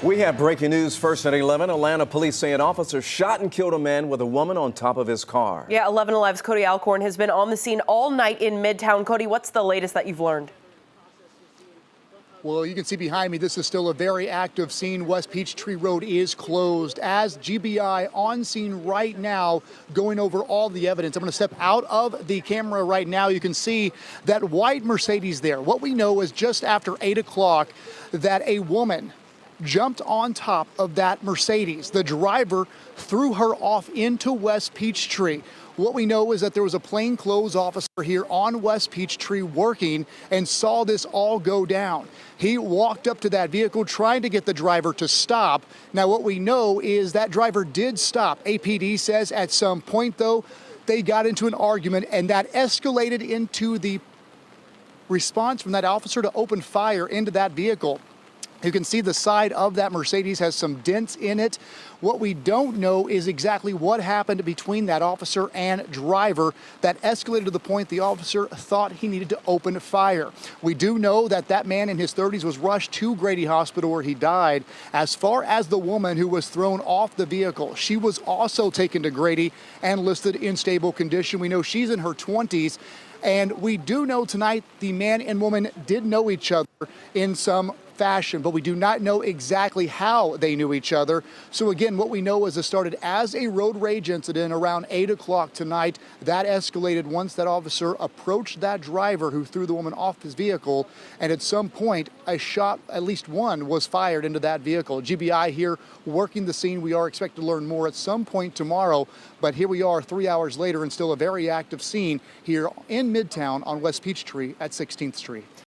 We have breaking news first at 11. Atlanta police say an officer shot and killed a man with a woman on top of his car. Yeah, 11 Alive's Cody Alcorn has been on the scene all night in Midtown. Cody, what's the latest that you've learned? Well, you can see behind me, this is still a very active scene. West Peachtree Road is closed as GBI on scene right now going over all the evidence. I'm going to step out of the camera right now. You can see that white Mercedes there. What we know is just after 8 o'clock that a woman jumped on top of that Mercedes. The driver threw her off into West Peachtree. What we know is that there was a plainclothes officer here on West Peachtree working and saw this all go down. He walked up to that vehicle trying to get the driver to stop. Now what we know is that driver did stop. APD says at some point though, they got into an argument and that escalated into the response from that officer to open fire into that vehicle. You can see the side of that Mercedes has some dents in it. What we don't know is exactly what happened between that officer and driver that escalated to the point the officer thought he needed to open fire. We do know that that man in his 30s was rushed to Grady Hospital where he died. As far as the woman who was thrown off the vehicle, she was also taken to Grady and listed in stable condition. We know she's in her 20s. And we do know tonight the man and woman did know each other in some fashion, but we do not know exactly how they knew each other. So again, what we know is it started as a road rage incident around 8 o'clock tonight. That escalated once that officer approached that driver who threw the woman off his vehicle. And at some point, a shot, at least one, was fired into that vehicle. GBI here working the scene. We are expected to learn more at some point tomorrow. But here we are 3 hours later and still a very active scene here in Midtown on West Peachtree at 16th Street.